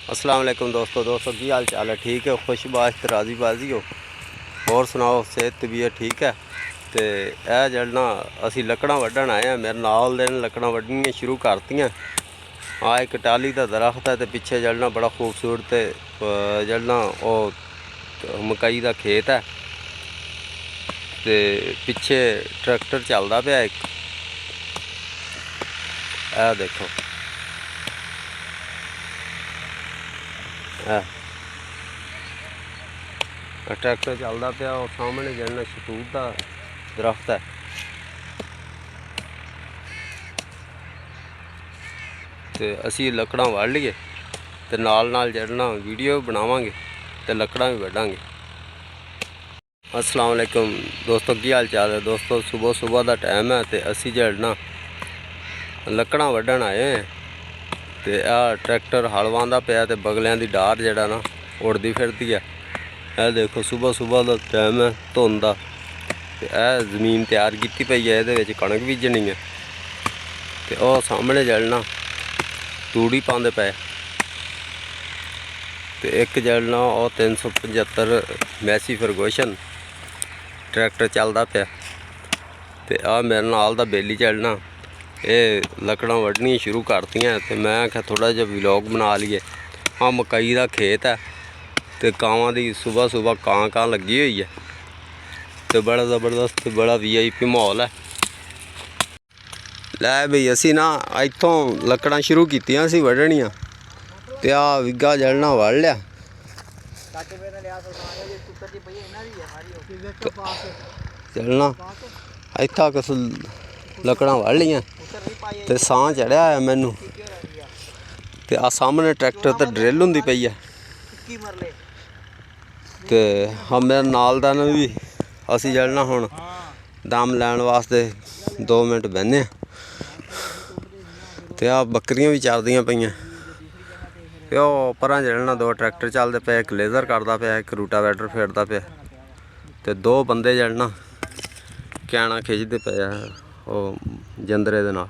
अस्सलाम वालेकुम दोस्तों की हाल चाल है। ठीक है, खुशबाश राजी बाजी हो। और सुनाओ, सेहत तबीयत ठीक है। तो यह जड़ना असी लकड़ा वड्ढन आए हैं। मेरे नाल दे लकड़ा वड्ढनियां शुरू करतियां। हाँ, एक टाली का दरख्त है तो पिछे जड़ना बड़ा खूबसूरत जड़ना वो मकई का खेत है। तो पिछे ट्रैक्टर चलता पाया एक, यह देखो ट्रैक्टर चलता पाया। और सामने जड़ना शतूत का दरख्त है। तो असी लकड़ा वढ़ लीए तो नाल जड़ना वीडियो बनावांगे तो लकड़ा भी वड्डांगे। अस्सलाम वालेकुम दोस्तों, की हाल चाल है। दोस्तों सुबह का टाइम है तो असी जड़ना लकड़ा वड्ढन आए हैं। तो यह ट्रैक्टर हल वांदा पाया तो बगलियां दी डार जड़ा ना उड़दी फिरदी है। यह देखो सुबह का टाइम है, धुंद का। तो यह जमीन तैयार की पई है, ये कणक बीजनी है। तो वह सामने जड़ना तूड़ी पाते पे। तो एक जड़ना और 375 मैसी फरगोशन ट्रैक्टर चलता पाया। तो आ मेरे नाल दा बेली चढ़ना ये लकड़ा वड्ढनियां शुरू करतियां। तो मैं आख्या थोड़ा जिहा व्लॉग बना लीए। हाँ, मकई का खेत है तो कावां दी सुबह कां लगी हुई है। तो बड़ा ज़बरदस्त बड़ा VIP माहौल है। लै बई असी ना इत्थों लकड़ा शुरू कीतियां सी वड्ढनियां। ते आ विगा जड़ना वड़ लिया। चलना इत्था किस लकड़ा वड़ लियां ते सां चढ़िया है मैनू। ते आ सामने ट्रैक्टर ते ड्रिल हुंदी पई है। ते हाँ, मेरे नाल दा भी असी जड़ना हुण दम लैण वास्ते 2 मिनट बहने। ते आ बकरियां भी चरदियां पईयां। ते परां जड़ना 2 ट्रैक्टर चलते पे, एक लेज़र करता पाया, एक रूटावैटर फेरदा पाया। ते 2 बंदे जड़ना कैना खिचदे पे जंदरे दे नाल।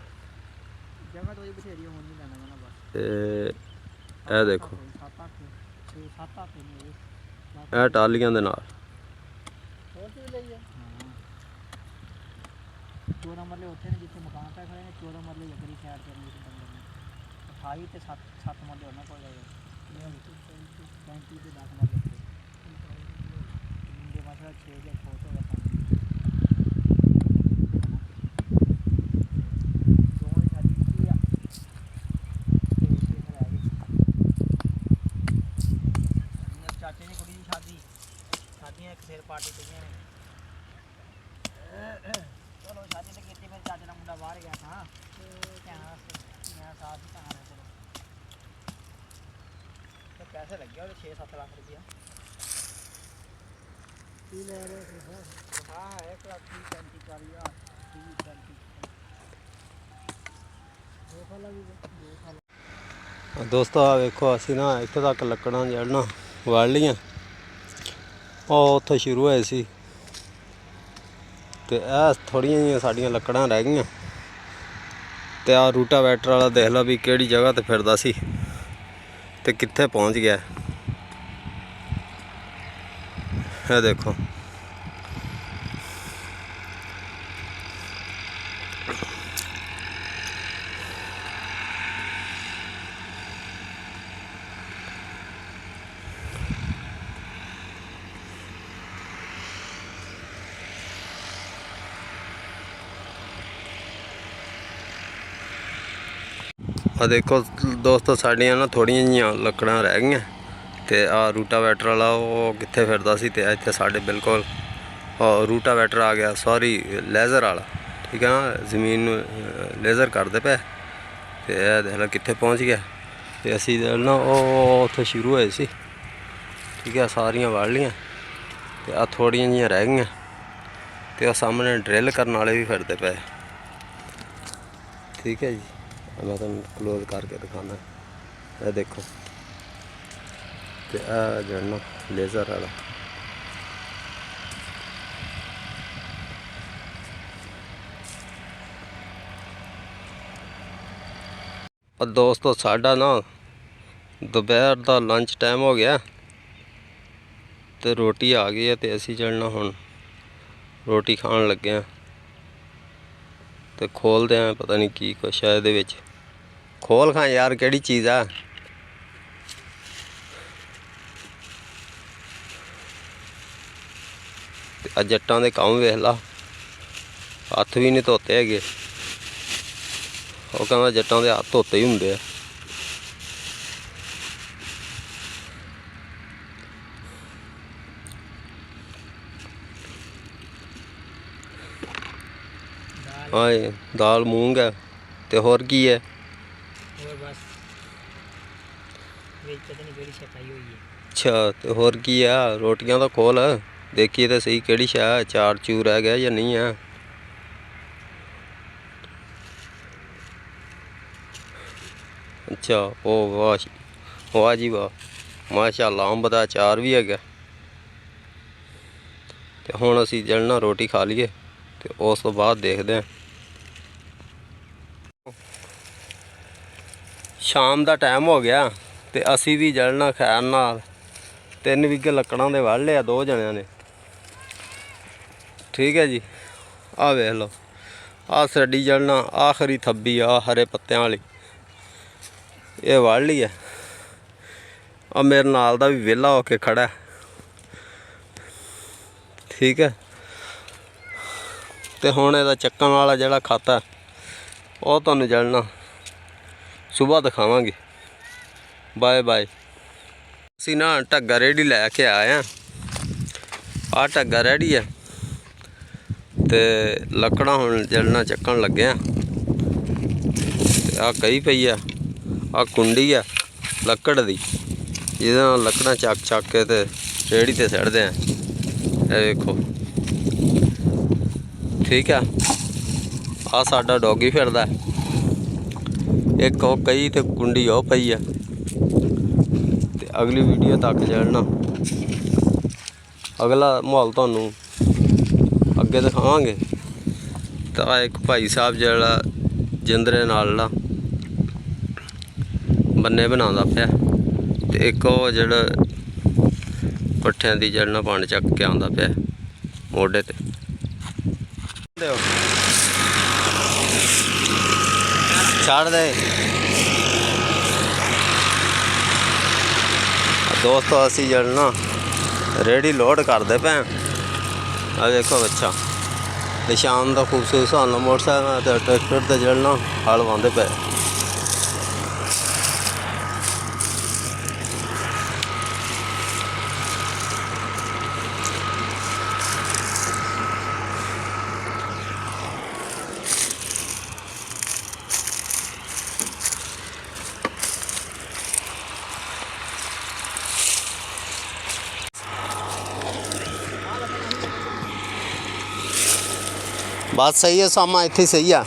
ते यह देखो यह टालियां दे नाल 14 मरले उत्थे ने जिथे मकान पे खड़े ने, 14 मरले अगली साइड ते नहीं बंदे 28 ते 7 मरले होना कोल गए 35 ते 10 मरले इनके मसला 6 या फोटो का चाचे ने कुड़ी दी शादियां एक सिर पार्टी पईयां ने। चलो शादी तो की, फिर चाचे का मुंडा बाहर गया था मैं साथ ही कहाँ चलो। तो पैसे लग गया 6-7 लाख रुपया। हाँ, 1 लाख 30-35-40 हज़ार। दोस्तों आ वेखो असी ना इत्थे तक लकड़ा जड़ना वड़ लियां। और उत्थे शुरू होए सी। ते थोड़ियां जिहियां साडियां लकड़ां रह गईयां। ते आ रूटावैटर वाला देख लो भी केड़ी जगह ते फिरदा सी ते कित्थे पहुँच गया। ये देखो देखो दोस्तों साड़ियां ना थोड़ियां जिहियां लकड़ां रह गईयां। ते आ रूटावैटर वाला वो कित्थे फिरदा सी। ते इत्थे साढ़े बिल्कुल रूटावैटर आ गया, सॉरी लेज़र वाला। ठीक है ना, जमीन लेज़र करदे पे। ते देख लो कित्थे पहुँच गया। ते असी ना उत्थे शुरू होए सी। ठीक है, सारियां वड़ लियां। ते आ थोड़ियां जिहियां रह गईयां। ते सामने ड्रिल करने वाले भी फिरदे पे। ठीक है जी, मैं तुम क्लोज करके दिखाना। यह देखो तो जड़ना लेज़र वाला। और दोस्तों साडा ना ਦੁਪਹਿਰ ਦਾ ਲੰਚ ਟਾਈਮ ਹੋ ਗਿਆ ਤੇ ਰੋਟੀ ਆ ਗਈ ਹੈ ਤੇ ਅਸੀਂ ਚੱਲਣਾ ਹੁਣ ਰੋਟੀ ਖਾਣ ਲੱਗੇ ਆ ਤੇ ਖੋਲਦੇ ਆ ਪਤਾ ਨਹੀਂ ਕੀ ਕੁਛ ਹੈ ਇਹਦੇ ਵਿੱਚ। ਖੋਲ ਖਾਂ ਯਾਰ ਕਿਹੜੀ ਚੀਜ਼ ਆ। ਤੇ ਆ ਜੱਟਾਂ ਦੇ ਕੰਮ ਵੇਖ ਲਾ, ਹੱਥ ਵੀ ਨਹੀਂ ਧੋਤੇ ਹੈਗੇ। ਉਹ ਕਹਿੰਦਾ ਜੱਟਾਂ ਦੇ ਹੱਥ ਧੋਤੇ ਹੀ ਹੁੰਦੇ ਆ। ਹਾਂ ਦਾਲ ਮੂੰਗ ਹੈ ਤੇ ਹੋਰ ਕੀ ਹੈ। ਹੋਰ ਬਸ ਵਿੱਚ ਚਟਨੀ ਕਿਹੜੀ ਛਕਾਈ ਹੋਈ ਹੈ। ਅੱਛਾ ਤੇ ਹੋਰ ਕੀ ਆ। ਰੋਟੀਆਂ ਤਾਂ ਖੋਲ ਦੇਖੀਏ ਤਾਂ ਸਹੀ ਕਿਹੜੀ ਸ਼ੈ ਚਾਰ ਚੂਰ ਰਹਿ ਗਿਆ ਜਾਂ ਨਹੀਂ ਆ। ਅੱਛਾ ਉਹ ਵਾਹ ਜੀ ਵਾਹ, ਮਾਸ਼ਾਅੱਲਾ ਅੰਬ ਦਾ ਅਚਾਰ ਵੀ ਹੈਗਾ। ਤੇ ਹੁਣ ਅਸੀਂ ਜਲਣਾ ਰੋਟੀ ਖਾ ਲਈਏ ਤੇ ਉਸ ਤੋਂ ਬਾਅਦ ਦੇਖਦੇ ਹਾਂ। ਸ਼ਾਮ ਦਾ ਟਾਈਮ ਹੋ ਗਿਆ ਤੇ ਅਸੀਂ ਵੀ ਜਲਣਾ ਖੈਰ ਨਾਲ 3 ਵਿਗੇ ਲੱਕੜਾਂ ਦੇ ਵੱਢ ਲਿਆ 2 ਜਣਿਆਂ ਨੇ। ਠੀਕ ਹੈ ਜੀ, ਆਹ ਵੇਖ ਲਓ ਆਹ ਸਾਡੀ ਜਲਣਾ ਆਖਰੀ ਥੱਬੀ ਆ ਹਰੇ ਪੱਤਿਆਂ ਵਾਲੀ, ਇਹ ਵੱਢ ਲਈ ਹੈ। ਆ ਮੇਰੇ ਨਾਲ ਦਾ ਵੀ ਵਿਹਲਾ ਹੋ ਕੇ ਖੜਾ। ਠੀਕ ਹੈ, ਤੇ ਹੁਣ ਇਹਦਾ ਚੱਕਣ ਵਾਲਾ ਜਿਹੜਾ ਖਾਤਾ ਉਹ ਤੁਹਾਨੂੰ ਜਲਣਾ ਸੁਬਾਹ ਦਿਖਾਵਾਂਗੇ। Bye bye. ਅਸੀਂ ਨਾ ਢੱਗਾ ਰੇਹੜੀ ਲੈ ਕੇ ਆਏ ਹਾਂ। ਆਹ ਢੱਗਾ ਰੈਡੀ ਹੈ ਤੇ ਲੱਕੜਾਂ ਹੁਣ ਜਲਣਾ ਚੱਕਣ ਲੱਗੇ ਆ। ਆਹ ਕਹੀ ਪਈ ਆ, ਆਹ ਕੁੰਡੀ ਆ ਲੱਕੜ ਦੀ, ਜਿਹਦੇ ਨਾਲ ਲੱਕੜਾਂ ਚੱਕ ਕੇ ਤੇ ਰੇਹੜੀ ਤੇ ਸਿੱਟਦੇ ਆ। ਇਹ ਵੇਖੋ ਠੀਕ ਆ। ਆਹ ਸਾਡਾ ਡੋਗੀ ਫਿਰਦਾ, ਇੱਕ ਉਹ ਕਹੀ ਤੇ ਕੁੰਡੀ ਉਹ ਪਈ ਆ। ਤੇ ਅਗਲੀ ਵੀਡੀਓ ਤੱਕ ਚੱਲਣਾ, ਅਗਲਾ ਮਾਹੌਲ ਤੁਹਾਨੂੰ ਅੱਗੇ ਦਿਖਾਵਾਂਗੇ। ਤਾਂ ਇੱਕ ਭਾਈ ਸਾਹਿਬ ਜਿਹੜਾ ਜਿੰਦਰੇ ਨਾਲ ਨਾ ਬੰਨੇ ਬਣਾਉਂਦਾ ਪਿਆ ਤੇ ਇੱਕ ਉਹ ਜਿਹੜਾ ਪੱਠਿਆਂ ਦੀ ਜੜਨਾ ਪਾਣੀ ਚੱਕ ਕੇ ਆਉਂਦਾ ਪਿਆ ਮੋਢੇ ਤੇ। ਛੱਡ ਦੇ ਦੋਸਤੋ, ਅਸੀਂ ਜੜਨਾ ਰੇਹੜੀ ਲੋਡ ਕਰਦੇ ਪਏ। ਆ ਦੇਖੋ ਬੱਚਾ ਤੇ ਸ਼ਾਮ ਦਾ ਖੂਬਸੂਰਤ ਸਾਨੂੰ ਮੋਟਰਸਾਈਕਲ ਤੇ ਟਰੈਕਟਰ ਤੇ ਜੜਨਾ ਹਲ ਵਾਉਂਦੇ ਪਏ। बात सही है सामा, इतनी सही है।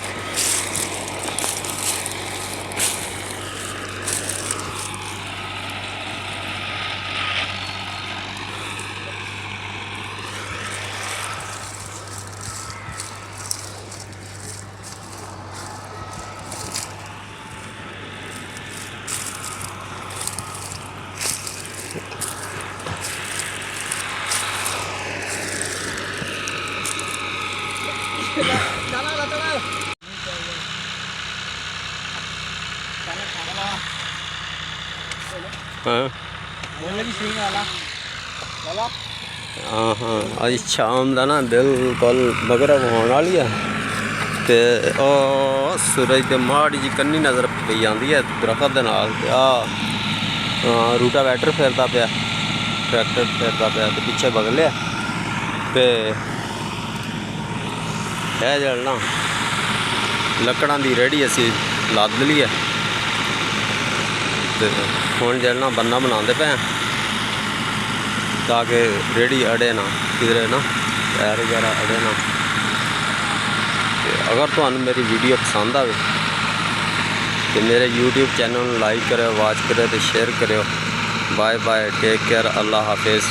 हाँ अज शाम का ना बिल्कुल मगरब होने वाली है ते सूरज के माड़ी जी कन्नी नज़र पई जाती है दरख्त दे नाल। रूटा वैटर फिरता पाया, ट्रैक्टर फिरता पाया तो पिछे बगलिया ते है जलना लकड़ां दी रेहड़ी असी लद ली है ते हुण जलना बन्ना बनाते पे ताकि रेहड़ी अड़े ना किधरे ना पैर वगैरह अड़े ना। अगर तुहानू मेरी वीडियो पसंद आए तो मेरे YouTube चैनल लाइक करो, वॉच करो तो शेयर करो। बाय बाय, टेक केयर, अल्लाह हाफिज़।